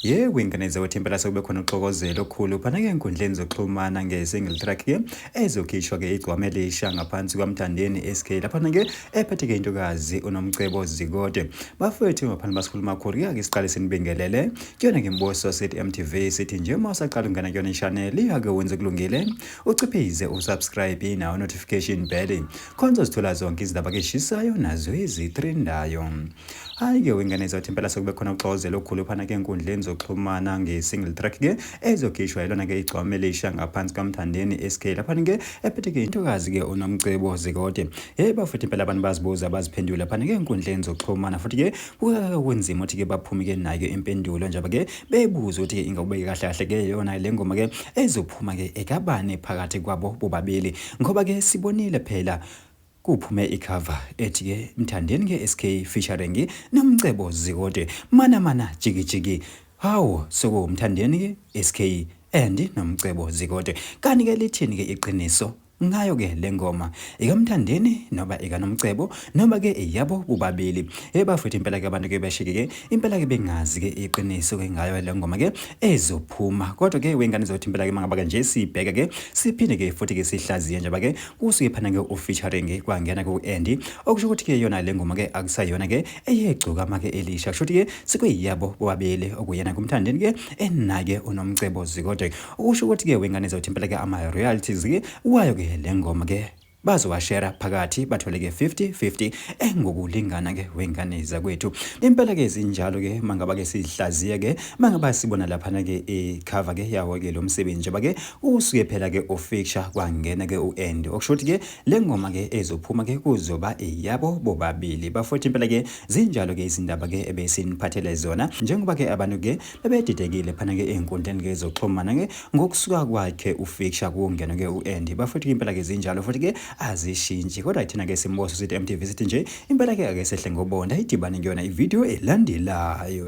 Yebo, ingane zawethu impela sekube khona uxokozelo okukhulu phana-ke enkundleni zokuxhumana nge-single track-ke ezokhishwa-ke igcwame elisha ngaphansi kwaMthandeni SK laphana-ke ephethe-ke intokazi uNomcebo Zikode. Bafethu ngaphana basikhuluma kakhulu ke siqale sinibingelele kuyona ngemboso sithi MTV sithi nje uma usaqala ungena kuyona i-channel ake wenze kulungile uciphize usubscribe nawo notification bell khonza uzithola zonke izindaba eshishayo nazo ezitrendayo. Hayi-ke wengane zawethu impela sekube khona uxokozelo okukhulu phana-ke enkundleni zokuxhumana nge-single track-ke ezokhishwa yilona-ke igcwame elisha ngaphansi kwaMthandeni SK laphana-ke ephethe-ke intokazi-ke uNomcebo Zikode. Bafethu impela abantu bazibuza baziphendula phana-ke enkundleni zokuxhumana futhi-ke kwenzima ukuthi-ke baphume-ke nayo impendulo njengoba-ke bebuza ukuthi-ke ingakubeke kahle kahle-ke yona le ngoma-ke ezophuma-ke ekabani phakathi kwabo bobabili ngoba-ke sibonile phela kuphume icover ethi-ke Mthandeni SK featuring Nomcebo Zikode mana jiki hawo sokumthandeni SK and Nomcebo Zikode. Kanti-ke lithini-ke iqiniso ngayo-ke le ngoma ikamthandeni noba ikaNomcebo noma-ke yabo bobabili? Bafethu impela-ke abantu-ke beshike-ke impela-ke bengazi-ke iqiniso-ke ngayo le ngoma-ke ezophuma kodwa-ke wengane zawethu impela-ke mangaba-ke nje sibheka-ke siphinde-ke futhi-ke sihlaziye njengoba-ke kusuke phana-ke u-featuring kwangena-ke u-Andy okusho ukuthi-ke yona le ngoma-ke akusayona-ke eyegcokama-ke elisha kusho ukuthi-ke sekuyiyabo bobabili okuyena kumthandeni-ke enake uNomcebo Zikode okusho ukuthi-ke wengane zawethu impela-ke ama-royalties-ke wayo-ke le ngoma-ke bazowashare phakathi bathole-ke 50-50 ngokulingana-ke wengane zakwethu. Impela-ke zinjalo-ke mangaba-ke sihlaziye-ke mangaba sibona laphana-ke icover-ke yawo-ke lo msebenzi njengoba-ke usuke phela-ke ufixture kwangena-ke u-Andy okusho ukuthi-ke le ngoma-ke ezophuma-ke kuzoba yabo bobabili. Bafowethu impela-ke zinjalo-ke izindaba-ke ebesiniphathele zona njengoba-ke abantu-ke bebedidekile phana-ke ey'nkundleni-ke zokuxhumana-ke ngokusuka kwakhe ufixture kungena-ke u-Andy. Bafowethu impela-ke zinjalo futhi-ke azishintshi kodwa thina-ke simboso sithi MTV sithi nje impela-ke ake sehle ngobonda idibane kuyona ivideo elandelayo.